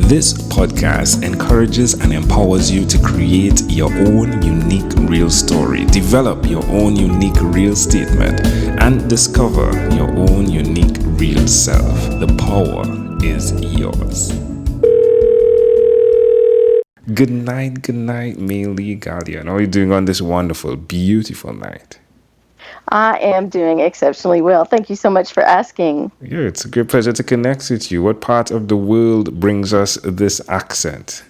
This podcast encourages and empowers you to create your own unique real story, develop your own unique real statement, and discover your own unique real self. The power is yours. Good night, Maelea Galyon. How are you doing on this wonderful, beautiful night? I am doing exceptionally well. Thank you so much for asking. Yeah, it's a great pleasure to connect with you. What part of the world brings us this accent?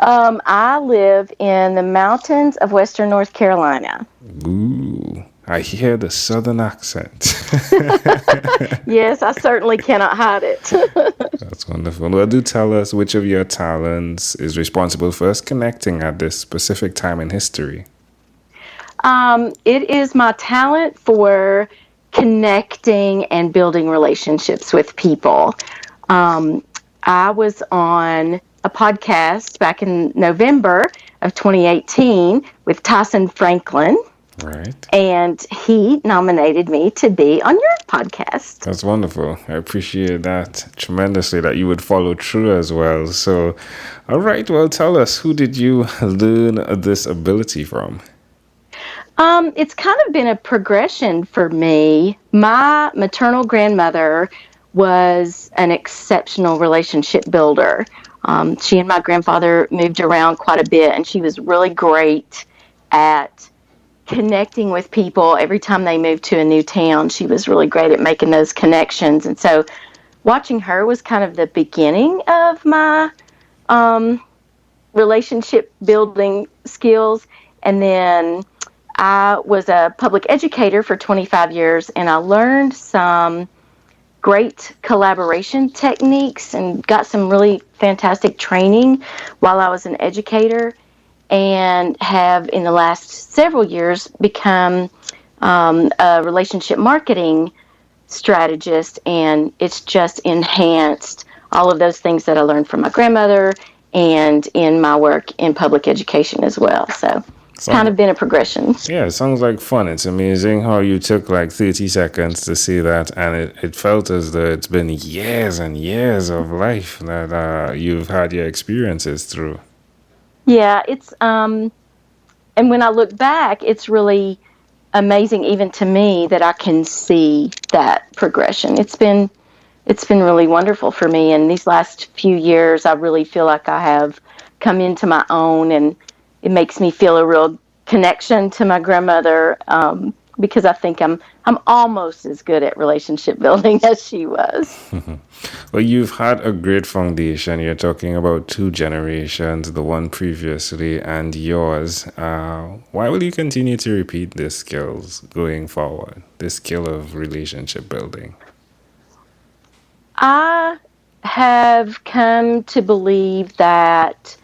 I live in the mountains of Western North Carolina. Ooh, I hear the southern accent. Yes, I certainly cannot hide it. That's wonderful. Well, do tell us which of your talents is responsible for us connecting at this specific time in history. It is my talent for connecting and building relationships with people. I was on a podcast back in November of 2018 with Tyson Franklin. Right. And he nominated me to be on your podcast. That's wonderful. I appreciate that tremendously, that you would follow through as well. So, all right. Well, tell us, who did you learn this ability from? It's kind of been a progression for me. My maternal grandmother was an exceptional relationship builder. She and my grandfather moved around quite a bit, and she was really great at connecting with people. Every time they moved to a new town, she was really great at making those connections. And so watching her was kind of the beginning of my relationship building skills. And then I was a public educator for 25 years, and I learned some great collaboration techniques and got some really fantastic training while I was an educator, and have in the last several years become a relationship marketing strategist, and it's just enhanced all of those things that I learned from my grandmother and in my work in public education as well. So it's kind of been a progression. Yeah, it sounds like fun. It's amazing how you took like 30 seconds to see that, and it felt as though it's been years and years of life that you've had your experiences through. Yeah, it's and when I look back, it's really amazing even to me that I can see that progression. It's been really wonderful for me, and these last few years I really feel like I have come into my own, and it makes me feel a real connection to my grandmother, because I think I'm almost as good at relationship building as she was. Well, you've had a great foundation. You're talking about two generations, the one previously and yours. Why will you continue to repeat these skills going forward, this skill of relationship building? I have come to believe that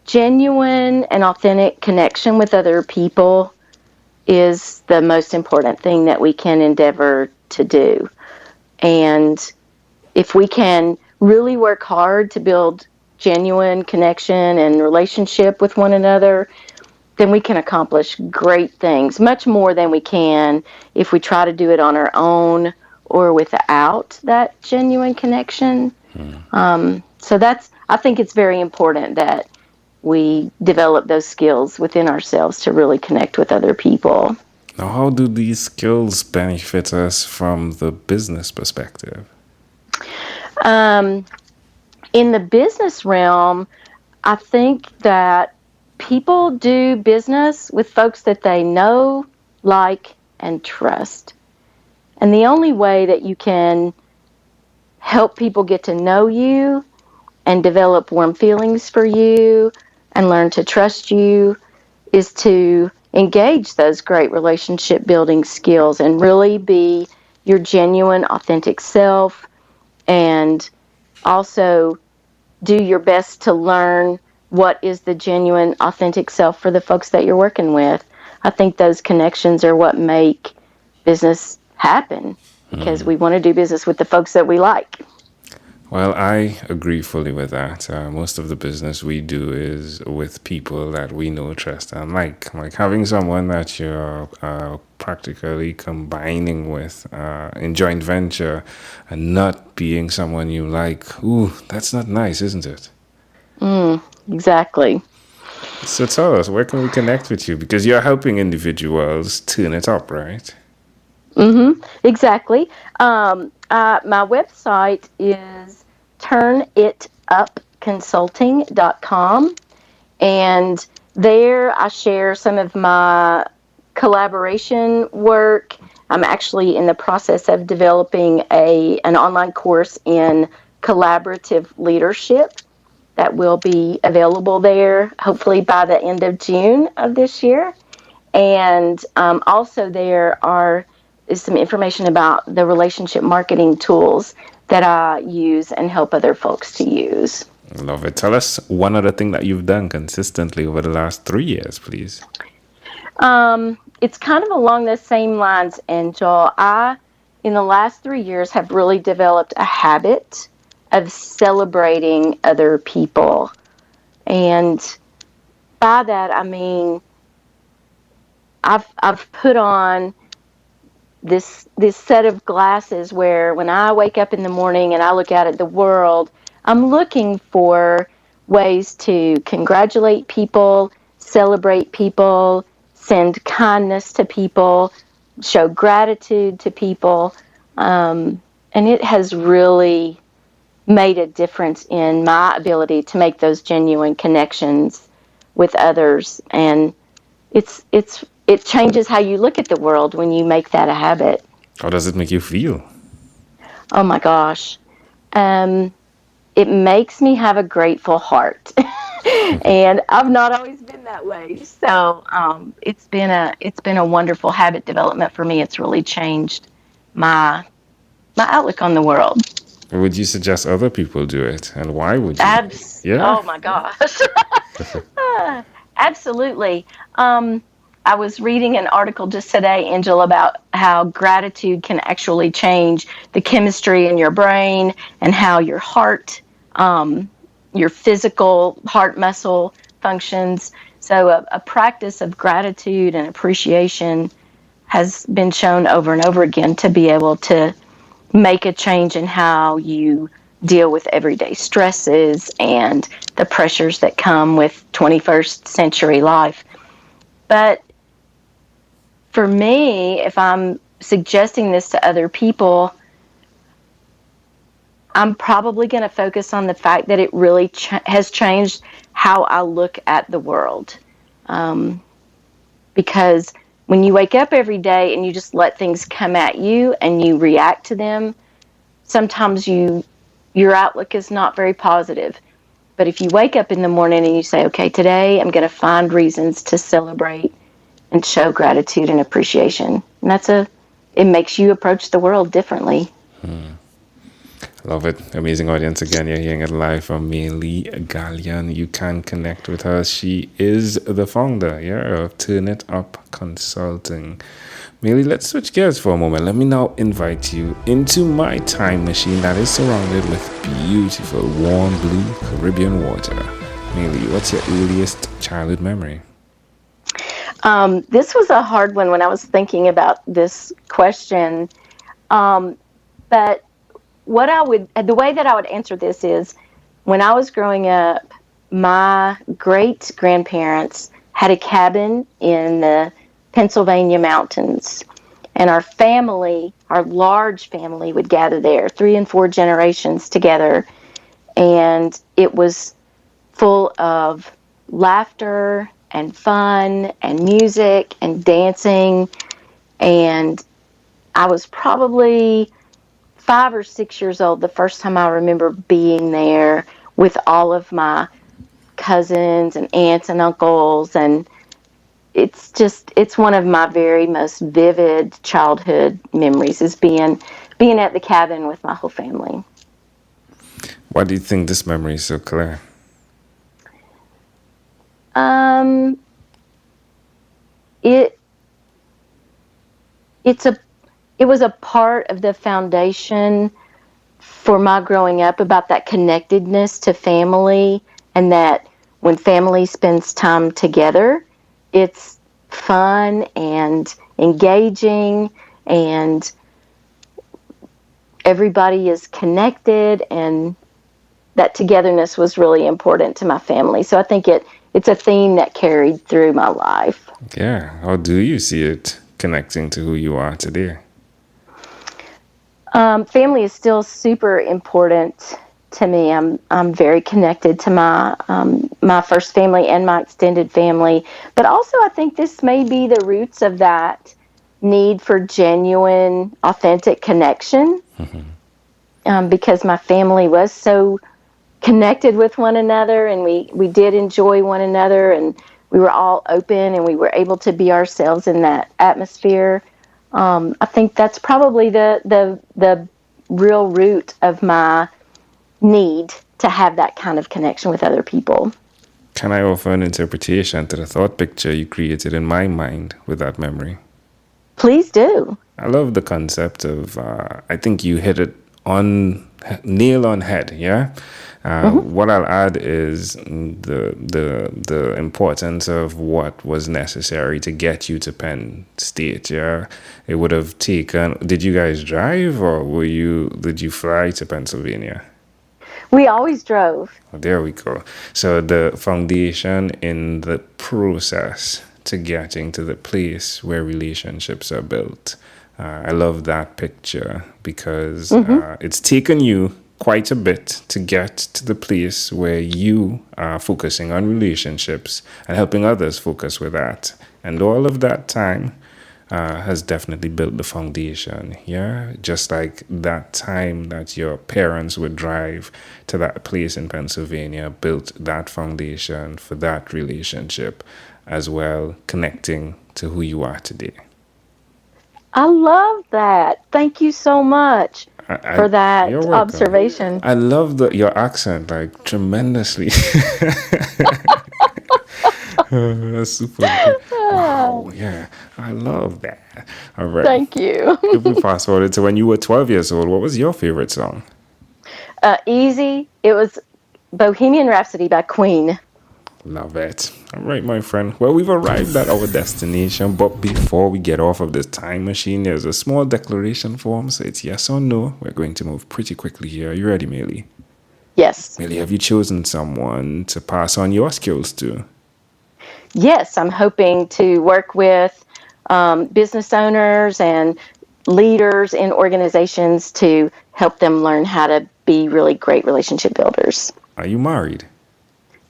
genuine and authentic connection with other people is the most important thing that we can endeavor to do. And if we can really work hard to build genuine connection and relationship with one another, then we can accomplish great things, much more than we can if we try to do it on our own or without that genuine connection. So I think it's very important that we develop those skills within ourselves to really connect with other people. Now, how do these skills benefit us from the business perspective? In the business realm, I think that people do business with folks that they know, like, and trust. And the only way that you can help people get to know you and develop warm feelings for you and learn to trust you is to engage those great relationship building skills and really be your genuine, authentic self, and also do your best to learn what is the genuine, authentic self for the folks that you're working with. I think those connections are what make business happen, because we want to do business with the folks that we like. Well, I agree fully with that. Most of the business we do is with people that we know, trust, and like having someone that you're practically combining with in joint venture, and not being someone you like. Ooh, that's not nice, isn't it? Exactly. So tell us, where can we connect with you? Because you're helping individuals turn it up, right? Exactly. My website is turnitupconsulting.com. And there I share some of my collaboration work. I'm actually in the process of developing an online course in collaborative leadership that will be available there hopefully by the end of June of this year. And also there is some information about the relationship marketing tools that I use and help other folks to use. Love it. Tell us one other thing that you've done consistently over the last 3 years, please. It's kind of along the same lines, Angel. In the last 3 years, have really developed a habit of celebrating other people. And by that, I mean, I've put on this set of glasses where when I wake up in the morning and I look out at the world, I'm looking for ways to congratulate people, celebrate people, send kindness to people, show gratitude to people. And it has really made a difference in my ability to make those genuine connections with others. And it changes how you look at the world when you make that a habit. How does it make you feel? Oh my gosh. Um, it makes me have a grateful heart. And I've not always been that way. So it's been a wonderful habit development for me. It's really changed my my outlook on the world. Would you suggest other people do it? And why would you? Yeah? Oh my gosh. Absolutely. I was reading an article just today, Angel, about how gratitude can actually change the chemistry in your brain and how your heart, your physical heart muscle functions. So, a practice of gratitude and appreciation has been shown over and over again to be able to make a change in how you deal with everyday stresses and the pressures that come with 21st century life. But for me, if I'm suggesting this to other people, I'm probably going to focus on the fact that it really has changed how I look at the world. Because when you wake up every day and you just let things come at you and you react to them, sometimes your outlook is not very positive. But if you wake up in the morning and you say, okay, today I'm going to find reasons to celebrate and show gratitude and appreciation. And it makes you approach the world differently. Love it. Amazing audience. Again, you're hearing it live from Maelea Galyon. You can connect with her. She is the founder, of Turn It Up Consulting. Maelea, let's switch gears for a moment. Let me now invite you into my time machine that is surrounded with beautiful, warm blue Caribbean water. Maelea, what's your earliest childhood memory? This was a hard one when I was thinking about this question. But the way that I would answer this is when I was growing up, my great grandparents had a cabin in the Pennsylvania mountains. And our large family would gather there, 3 and 4 generations together. And it was full of laughter and fun and music and dancing. And I was probably 5 or 6 years old the first time I remember being there with all of my cousins and aunts and uncles. And it's one of my very most vivid childhood memories is being at the cabin with my whole family. Why do you think this memory is so clear? It it's a it was a part of the foundation for my growing up about that connectedness to family, and that when family spends time together, it's fun and engaging, and everybody is connected, and that togetherness was really important to my family. So I think it's a theme that carried through my life. Yeah. How do you see it connecting to who you are today? Family is still super important to me. I'm very connected to my first family and my extended family, but also I think this may be the roots of that need for genuine, authentic connection, because my family was so connected with one another, and we did enjoy one another, and we were all open, and we were able to be ourselves in that atmosphere. I think that's probably the real root of my need to have that kind of connection with other people. Can I offer an interpretation to the thought picture you created in my mind with that memory? Please do. I love the concept of, I think you hit it on nail on head, yeah? What I'll add is the importance of what was necessary to get you to Penn State, yeah? It would have taken, did you guys drive, or did you fly to Pennsylvania? We always drove. Oh, there we go. So the foundation in the process to getting to the place where relationships are built. I love that picture because it's taken you quite a bit to get to the place where you are focusing on relationships and helping others focus with that. And all of that time has definitely built the foundation. Yeah, just like that time that your parents would drive to that place in Pennsylvania built that foundation for that relationship as well, connecting to who you are today. I love that. Thank you so much for that You're welcome. observation. I love your accent, like, tremendously. That's super good. Wow, yeah, I love that. All right. Thank you. If we fast forward to when you were 12 years old, what was your favorite song? Easy. It was Bohemian Rhapsody by Queen. Love it. All right, my friend. Well, we've arrived at our destination, but before we get off of this time machine, there's a small declaration form. So it's yes or no. We're going to move pretty quickly here. Are you ready, Maelea? Yes. Maelea, have you chosen someone to pass on your skills to? Yes, I'm hoping to work with business owners and leaders in organizations to help them learn how to be really great relationship builders. Are you married?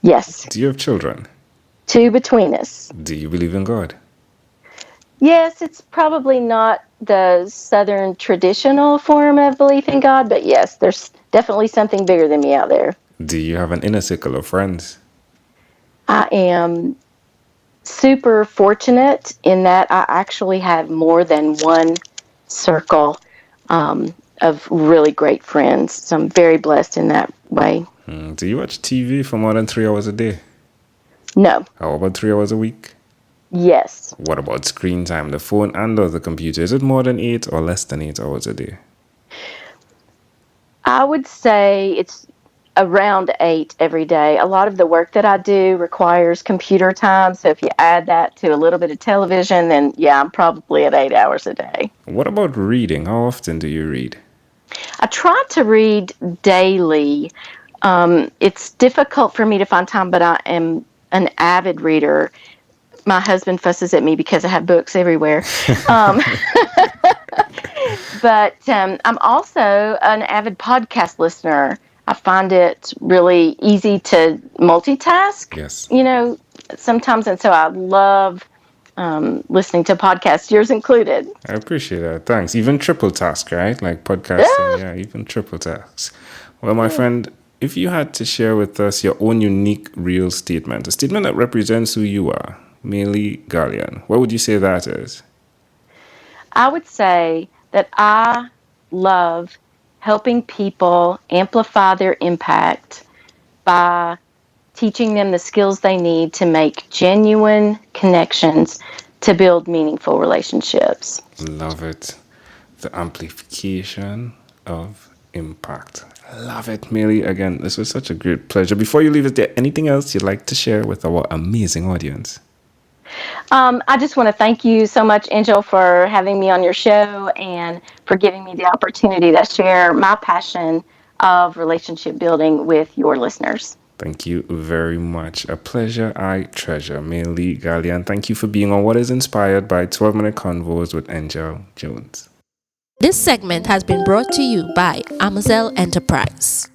Yes. Do you have children? 2 between us. Do you believe in God? Yes, it's probably not the Southern traditional form of belief in God, but yes, there's definitely something bigger than me out there. Do you have an inner circle of friends? I am super fortunate in that I actually have more than one circle of really great friends. So I'm very blessed in that way. Do you watch TV for more than 3 hours a day? No. How about 3 hours a week? Yes. What about screen time, the phone and or the computer? Is it more than 8 or less than 8 hours a day? I would say it's around 8 every day. A lot of the work that I do requires computer time. So if you add that to a little bit of television, then yeah, I'm probably at 8 hours a day. What about reading? How often do you read? I try to read daily. It's difficult for me to find time, but I am an avid reader. My husband fusses at me because I have books everywhere. But I'm also an avid podcast listener. I find it really easy to multitask. Yes. Sometimes, and so I love listening to podcasts, yours included. I appreciate that. Thanks. Even triple task, right? Like podcasting. Yeah, even triple tasks. Well, my friend, if you had to share with us your own unique real statement, a statement that represents who you are, Maelea Galyon, what would you say that is? I would say that I love helping people amplify their impact by teaching them the skills they need to make genuine connections to build meaningful relationships. Love it. The amplification of impact. I love it, Maelea. Again, this was such a great pleasure. Before you leave, is there anything else you'd like to share with our amazing audience? I just want to thank you so much, Angel, for having me on your show and for giving me the opportunity to share my passion of relationship building with your listeners. Thank you very much. A pleasure I treasure. Maelea Galyon, thank you for being on What is Inspired by 12-Minute Convos with Angel Jones. This segment has been brought to you by Amazon Enterprise.